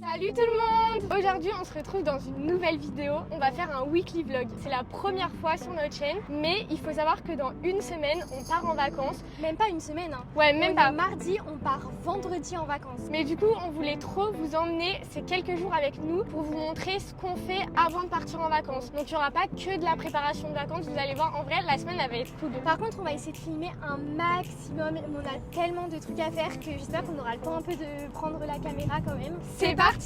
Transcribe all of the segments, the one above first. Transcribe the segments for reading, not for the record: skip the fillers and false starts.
Salut tout le monde! Aujourd'hui on se retrouve dans une nouvelle vidéo. On va faire un weekly vlog. C'est la première fois sur notre chaîne, mais il faut savoir que dans une semaine on part en vacances. Même pas une semaine hein. Ouais, même pas. Mardi, on part vendredi en vacances. Mais du coup on voulait trop vous emmener ces quelques jours avec nous pour vous montrer ce qu'on fait avant de partir en vacances. Donc il n'y aura pas que de la préparation de vacances, vous allez voir, en vrai la semaine elle va être cool. Par contre on va essayer de filmer un maximum. On a tellement de trucs à faire que j'espère qu'on aura le temps un peu de prendre la caméra quand même. C'est parti!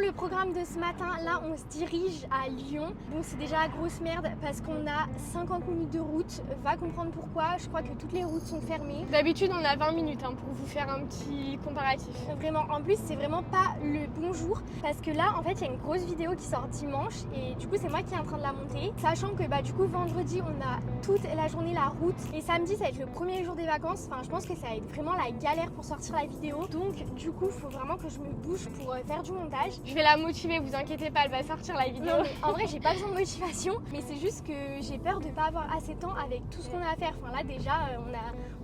Le programme de ce matin, là on se dirige à Lyon. Bon, c'est déjà la grosse merde parce qu'on a 50 minutes de route. Va comprendre pourquoi, je crois que toutes les routes sont fermées. D'habitude on a 20 minutes pour vous faire un petit comparatif. Vraiment, en plus c'est vraiment pas le bon jour parce que là en fait il y a une grosse vidéo qui sort dimanche et du coup c'est moi qui est en train de la monter. Sachant que du coup vendredi on a toute la journée la route et samedi ça va être le premier jour des vacances. Enfin je pense que ça va être vraiment la galère pour sortir la vidéo. Donc du coup il faut vraiment que je me bouge pour faire du montage. Je vais la motiver, vous inquiétez pas, elle va sortir la vidéo. Non, en vrai j'ai pas besoin de motivation, mais c'est juste que j'ai peur de pas avoir assez de temps avec tout ce qu'on a à faire. Enfin là déjà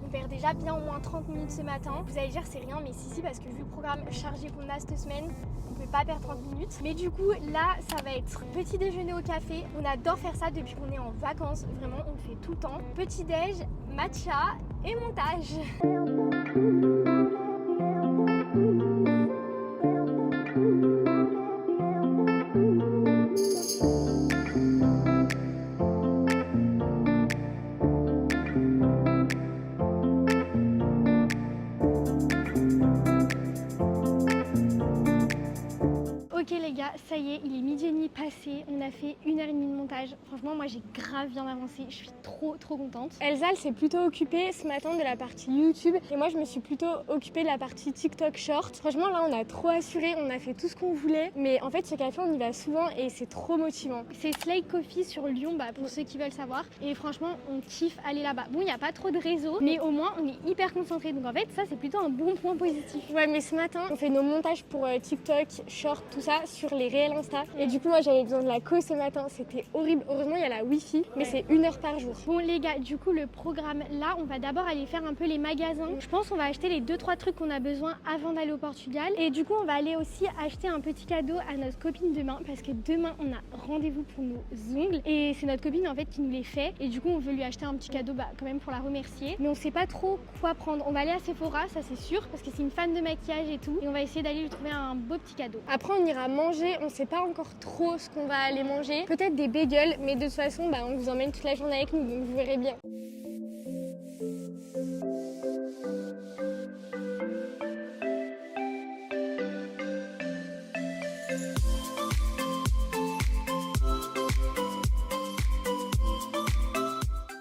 on perd déjà bien au moins 30 minutes ce matin. Vous allez dire c'est rien, mais si parce que vu le programme chargé qu'on a cette semaine, on peut pas perdre 30 minutes. Mais du coup là ça va être petit déjeuner au café. On adore faire ça depuis qu'on est en vacances, vraiment on le fait tout le temps. Petit déj, matcha et montage. Ok les gars, ça y est, il est midi et demi passé, on a fait 1h30 de montage. Franchement moi j'ai grave bien avancé, je suis trop contente. Elsa elle s'est plutôt occupée ce matin de la partie YouTube et moi je me suis plutôt occupée de la partie TikTok Short. Franchement là on a trop assuré, on a fait tout ce qu'on voulait, mais en fait ce café on y va souvent et c'est trop motivant. C'est Slay Coffee sur Lyon pour ceux qui veulent savoir et franchement on kiffe aller là-bas. Bon il n'y a pas trop de réseau mais au moins on est hyper concentré donc en fait ça c'est plutôt un bon point positif. Ouais mais ce matin on fait nos montages pour TikTok, Short, tout ça sur les réels Insta et du coup moi j'avais besoin de la co ce matin, c'était horrible. Heureusement il y a la wifi mais c'est 1 heure par jour. Bon les gars, du coup le programme là on va d'abord aller faire un peu les magasins. Je pense qu'on va acheter les 2-3 trucs qu'on a besoin avant d'aller au Portugal et du coup on va aller aussi acheter un petit cadeau à notre copine demain parce que demain on a rendez-vous pour nos ongles et c'est notre copine en fait qui nous les fait et du coup on veut lui acheter un petit cadeau quand même pour la remercier, mais on sait pas trop quoi prendre. On va aller à Sephora, ça c'est sûr, parce que c'est une fan de maquillage et tout et on va essayer d'aller lui trouver un beau petit cadeau. Après on ira manger, on sait pas encore trop ce qu'on va aller manger, peut-être des bagels mais de toute façon on vous emmène toute la journée avec nous donc vous verrez bien.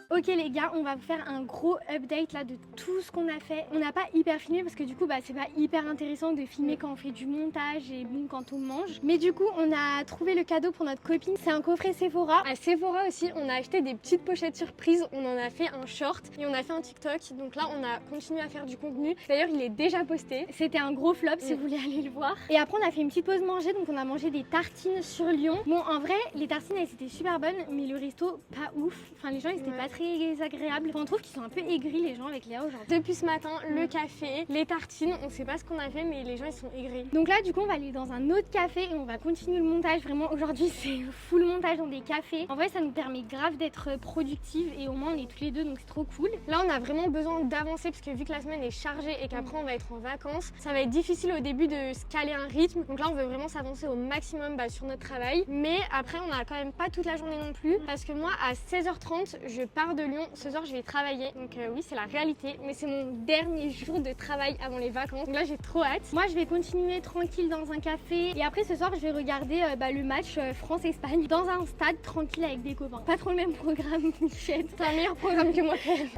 Ok les gars, on va vous faire un gros update là de tout ce qu'on a fait. On n'a pas hyper filmé parce que du coup c'est pas hyper intéressant de filmer quand on fait du montage et bon quand on mange. Mais du coup on a trouvé le cadeau pour notre copine, c'est un coffret Sephora. À Sephora aussi on a acheté des petites pochettes surprises, on en a fait un short et on a fait un TikTok. Donc là on a continué à faire du contenu. D'ailleurs il est déjà posté. C'était un gros flop si vous voulez aller le voir. Et après on a fait une petite pause manger, donc on a mangé des tartines sur Lyon. Bon en vrai les tartines elles étaient super bonnes mais le resto pas ouf. Enfin les gens ils étaient pas très agréables. Enfin, on trouve qu'ils sont un peu aigris les gens avec Léa aujourd'hui. Depuis ce matin, le café, les tartines, on sait pas ce qu'on a fait mais les gens ils sont aigris. Donc là du coup on va aller dans un autre café et on va continuer le montage. Vraiment aujourd'hui c'est full montage dans des cafés. En vrai ça nous permet grave d'être productive et au moins on est tous les deux donc c'est trop cool. Là on a vraiment besoin d'avancer parce que vu que la semaine est chargée et qu'après on va être en vacances, ça va être difficile au début de se caler un rythme. Donc là on veut vraiment s'avancer au maximum sur notre travail. Mais après on a quand même pas toute la journée non plus parce que moi à 16h30 je pars de Lyon. Ce soir je vais travailler donc oui c'est la réalité mais c'est mon dernier jour de travail avant les vacances donc là j'ai trop hâte. Moi je vais continuer tranquille dans un café et après ce soir je vais regarder le match France-Espagne dans un stade tranquille avec des copains. Pas trop le même programme Michel. C'est un meilleur programme que moi quand même.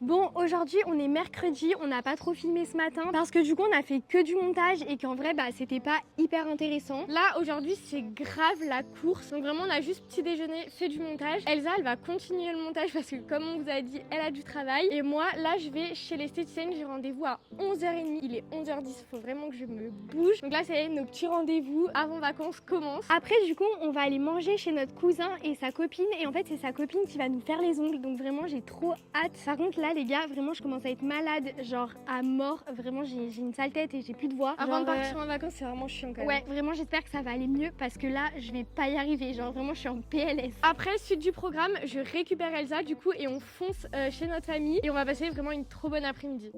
Bon aujourd'hui on est mercredi, on n'a pas trop filmé ce matin parce que du coup on a fait que du montage et qu'en vrai c'était pas hyper intéressant. Là aujourd'hui c'est grave la course, donc vraiment on a juste petit déjeuner, fait du montage. Elsa elle va continuer le montage parce que comme on vous a dit elle a du travail et moi là je vais chez l'esthéticienne, j'ai rendez-vous à 11h30, il est 11h10, faut vraiment que je me bouge. Donc là c'est nos petits rendez-vous avant vacances commencent. Après du coup on va aller manger chez notre cousin et sa copine et en fait c'est sa copine qui va nous faire les ongles, donc vraiment j'ai trop hâte. Par contre là les gars vraiment je commence à être malade, genre à mort, vraiment j'ai une sale tête et j'ai plus de voix. Avant de partir en vacances c'est vraiment chiant quand même. Ouais vraiment j'espère que ça va aller mieux parce que là je vais pas y arriver, genre vraiment je suis en PLS. Après suite du programme je récupère Elsa du coup et on fonce chez notre famille et on va passer vraiment une trop bonne après-midi.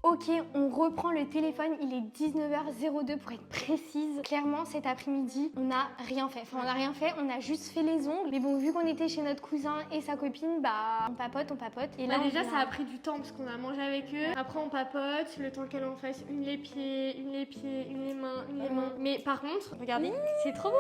Ok, on reprend le téléphone, il est 19h02 pour être précise. Clairement cet après-midi, on n'a rien fait. Enfin on n'a rien fait, on a juste fait les ongles. Mais bon, vu qu'on était chez notre cousin et sa copine, bah on papote. Et là déjà ça a pris du temps parce qu'on a mangé avec eux. Après on papote, le temps qu'elle en fasse une les pieds, une les mains, une les mains. Mais par contre, regardez, c'est trop beau.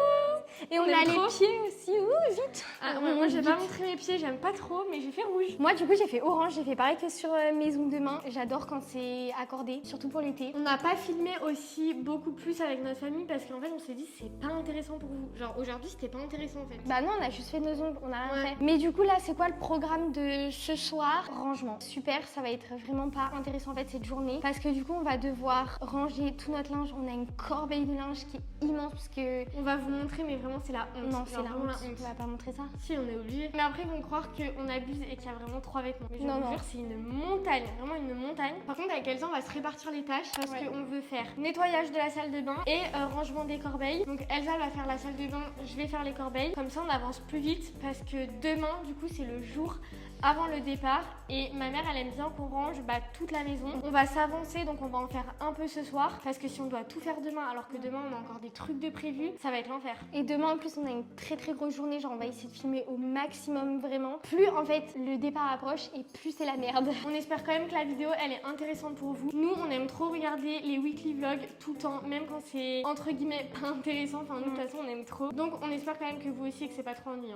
Et on a les pieds aussi, vite. Ah, moi j'ai pas montré mes pieds, j'aime pas trop, mais j'ai fait rouge. Moi du coup j'ai fait orange, j'ai fait pareil que sur mes ongles de main. J'adore quand c'est accordé, surtout pour l'été. On n'a pas filmé aussi beaucoup plus avec notre famille parce qu'en fait on s'est dit c'est pas intéressant pour vous. Genre aujourd'hui c'était pas intéressant en fait. Bah non, on a juste fait nos ongles, on a rien fait. Mais du coup là c'est quoi le programme de ce soir? Rangement. Super, ça va être vraiment pas intéressant en fait cette journée parce que du coup on va devoir ranger tout notre linge. On a une corbeille de linge qui est immense parce que... On va vous montrer mais vraiment c'est la honte. Non c'est la honte. On va pas montrer ça. Si on est obligé. Mais après ils vont croire qu'on abuse et qu'il y a vraiment 3 vêtements. Mais je vous jure c'est une montagne, vraiment une montagne. Par contre avec Elsa on va se répartir les tâches parce qu'on veut faire nettoyage de la salle de bain et rangement des corbeilles. Donc Elsa va faire la salle de bain, je vais faire les corbeilles. Comme ça on avance plus vite parce que demain du coup c'est le jour avant le départ et ma mère elle aime bien qu'on range toute la maison. On va s'avancer donc on va en faire un peu ce soir parce que si on doit tout faire demain alors que demain on a encore des trucs de prévu, ça va être l'enfer. Et demain en plus on a une très grosse journée, genre on va essayer de filmer au maximum vraiment. Plus en fait le départ approche et plus c'est la merde. On espère quand même que la vidéo elle est intéressante pour vous. Nous on aime trop regarder les weekly vlogs tout le temps, même quand c'est entre guillemets pas intéressant, enfin nous de toute façon on aime trop. Donc on espère quand même que vous aussi et que c'est pas trop ennuyant.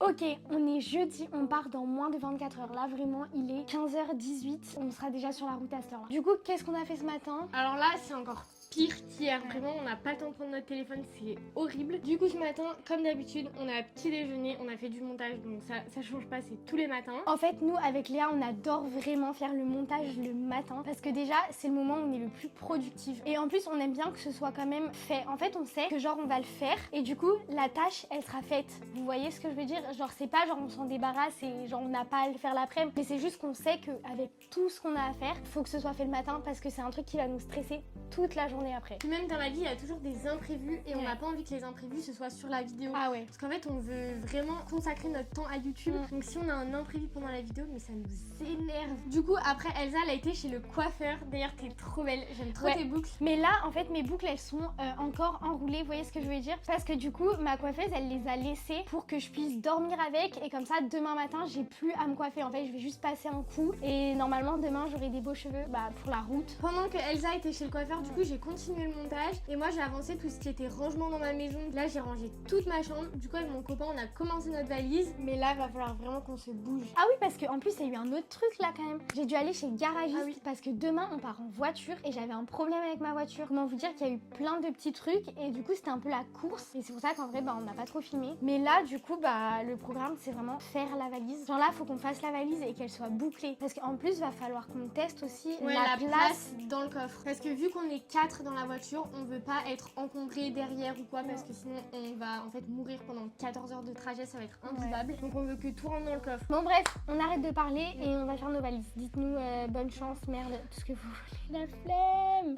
Ok, on est jeudi, on part dans moins de 24 heures. Là vraiment, il est 15h18. On sera déjà sur la route à cette heure-là. Du coup, qu'est-ce qu'on a fait ce matin? Alors là, c'est encore pire qu'hier. Vraiment, on n'a pas le temps de prendre notre téléphone, c'est horrible. Du coup, ce matin, comme d'habitude, on a petit déjeuner, on a fait du montage, donc ça change pas, c'est tous les matins. En fait, nous, avec Léa, on adore vraiment faire le montage le matin parce que déjà, c'est le moment où on est le plus productif. Et en plus, on aime bien que ce soit quand même fait. En fait, on sait que genre, on va le faire et du coup, la tâche, elle sera faite. Vous voyez ce que je veux dire? Genre, c'est pas genre on s'en débarrasse et genre on n'a pas à le faire l'après-midi, mais c'est juste qu'on sait qu'avec tout ce qu'on a à faire, il faut que ce soit fait le matin parce que c'est un truc qui va nous stresser toute la journée après. Même dans la vie, il y a toujours des imprévus et on n'a pas envie que les imprévus ce soit sur la vidéo. Ah ouais. Parce qu'en fait, on veut vraiment consacrer notre temps à YouTube. Donc si on a un imprévu pendant la vidéo, mais ça nous énerve. Du coup, après, Elsa, elle a été chez le coiffeur. D'ailleurs, t'es trop belle. J'aime trop tes boucles. Mais là, en fait, mes boucles, elles sont encore enroulées. Vous voyez ce que je veux dire? Parce que du coup, ma coiffeuse, elle les a laissées pour que je puisse dormir avec. Et comme ça, demain matin, j'ai plus à me coiffer. En fait, je vais juste passer un coup. Et normalement, demain, j'aurai des beaux cheveux pour la route. Pendant que Elsa était chez le coiffeur, du coup, j'ai continué le montage et moi j'ai avancé tout ce qui était rangement dans ma maison. Là j'ai rangé toute ma chambre. Du coup avec mon copain on a commencé notre valise, mais là il va falloir vraiment qu'on se bouge. Ah oui, parce qu'en plus il y a eu un autre truc là quand même. J'ai dû aller chez le garagiste parce que demain on part en voiture et j'avais un problème avec ma voiture. Comment vous dire qu'il y a eu plein de petits trucs et du coup c'était un peu la course et c'est pour ça qu'en vrai on n'a pas trop filmé. Mais là du coup le programme c'est vraiment faire la valise. Genre là faut qu'on fasse la valise et qu'elle soit bouclée parce qu'en plus va falloir qu'on teste aussi la place dans le coffre. Parce que vu qu'on est 4 dans la voiture, on veut pas être encombré derrière ou quoi parce que sinon on va en fait mourir pendant 14 heures de trajet, ça va être invivable. Donc on veut que tout rentre dans le coffre. Bon bref, on arrête de parler et on va faire nos valises. Dites-nous bonne chance, merde, tout ce que vous voulez. La flemme.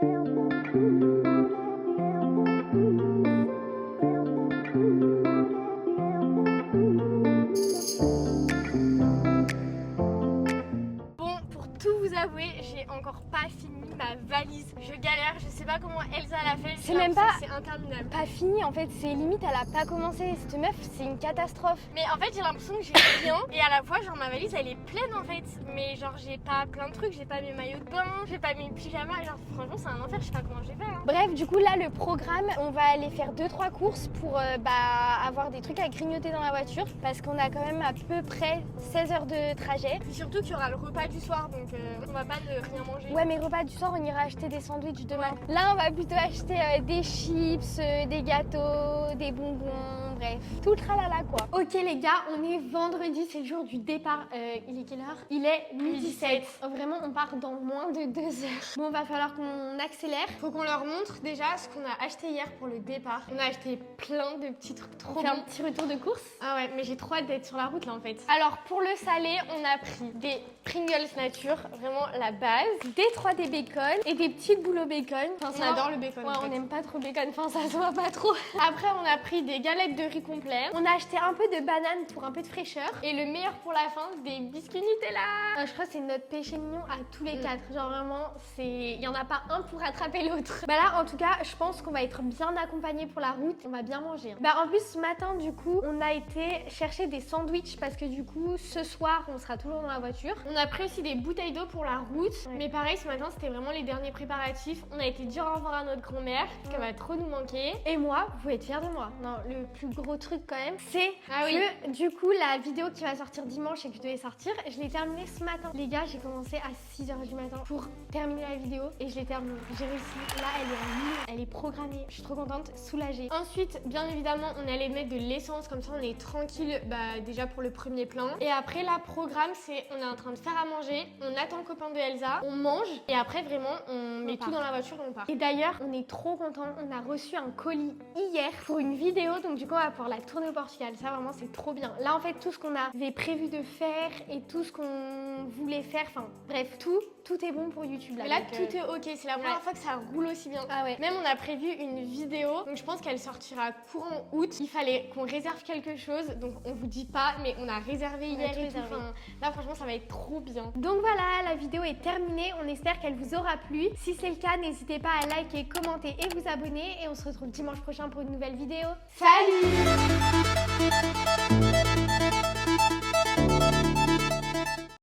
Avouer, j'ai encore pas fini ma valise. Je galère, je sais pas comment Elsa l'a fait. C'est même pas. C'est interminable. Pas fini en fait, c'est limite, elle a pas commencé. Cette meuf, c'est une catastrophe. Mais en fait, j'ai l'impression que j'ai rien et à la fois, genre ma valise elle est pleine en fait. Mais genre, j'ai pas plein de trucs, j'ai pas mes maillots de bain, j'ai pas mes pyjamas. Genre, franchement, c'est un enfer, je sais pas comment j'ai fait. Bref, du coup, là, le programme, on va aller faire 2-3 courses pour avoir des trucs à grignoter dans la voiture parce qu'on a quand même à peu près 16 heures de trajet. Et surtout qu'il y aura le repas du soir donc on va pas ne rien manger. Ouais, mais repas du soir, on ira acheter des sandwichs demain. Ouais. Là, on va plutôt acheter des chips, des gâteaux, des bonbons, bref. Tout le tralala quoi. Ok les gars, on est vendredi, c'est le jour du départ. Il est quelle heure? Il est 12h17. Vraiment, on part dans moins de 2 heures. Bon, va falloir qu'on accélère. Faut qu'on leur montre déjà ce qu'on a acheté hier pour le départ. On a acheté plein de petits trucs trop bons. Un petit retour de course. Ah ouais, mais j'ai trop hâte d'être sur la route là en fait. Alors pour le salé, on a pris des Pringles nature, vraiment la base, des 3D bacon et des petites boules au bacon. Enfin, on adore le bacon. Ouais, en fait. On n'aime pas trop le bacon, enfin ça se voit pas trop. Après, on a pris des galettes de riz complet. On a acheté un peu de banane pour un peu de fraîcheur. Et le meilleur pour la fin, des biscuits Nutella. Je crois que c'est notre péché mignon à tous les 4. Genre vraiment, il y en a pas un pour rattraper l'autre. Bah là, en tout cas, je pense qu'on va être bien accompagnés pour la route. On va bien manger. Bah en plus, ce matin, du coup, on a été chercher des sandwichs parce que du coup, ce soir, on sera toujours dans la voiture. On a pris aussi des bouteilles d'eau pour la route. Ouais. Mais pareil, ce matin, c'était vraiment les derniers préparatifs. On a été dire au revoir à notre grand-mère, parce qu'elle va trop nous manquer. Et moi, vous pouvez être fiers de moi. Non, le plus gros truc quand même, c'est que du coup, la vidéo qui va sortir dimanche et que je devais sortir, je l'ai terminée ce matin. Les gars, j'ai commencé à 6h du matin pour terminer la vidéo et je l'ai terminée. J'ai réussi. Là, elle est en ligne, elle est programmée. Je suis trop contente, soulagée. Ensuite, bien évidemment, on allait mettre de l'essence, comme ça on est tranquille déjà pour le premier plan. Et après, là, programme, c'est on est en train de faire à manger, on attend le copain de Elsa, on mange et après, vraiment, on met tout dans la voiture et on part. Et d'ailleurs, on est trop contents. On a reçu un colis hier pour une vidéo, donc du coup, on va pouvoir la tourner au Portugal. Ça, vraiment, c'est trop bien. Là, en fait, tout ce qu'on avait prévu de faire et tout ce qu'on voulait faire, enfin, bref, tout est bon pour YouTube. Là, tout est ok. C'est la première fois que ça roule aussi bien. Ah ouais. Même, on a prévu une vidéo, donc je pense qu'elle sortira courant août. Il fallait qu'on réserve quelque chose, donc on vous dit pas, mais on a réservé hier et tout. Enfin, là, franchement, ça va être trop bien. Donc voilà, la vidéo est terminée. On espère qu'elle vous aura plu. Si c'est le cas, n'hésitez pas à liker, commenter et vous abonner. Et on se retrouve dimanche prochain pour une nouvelle vidéo. Salut!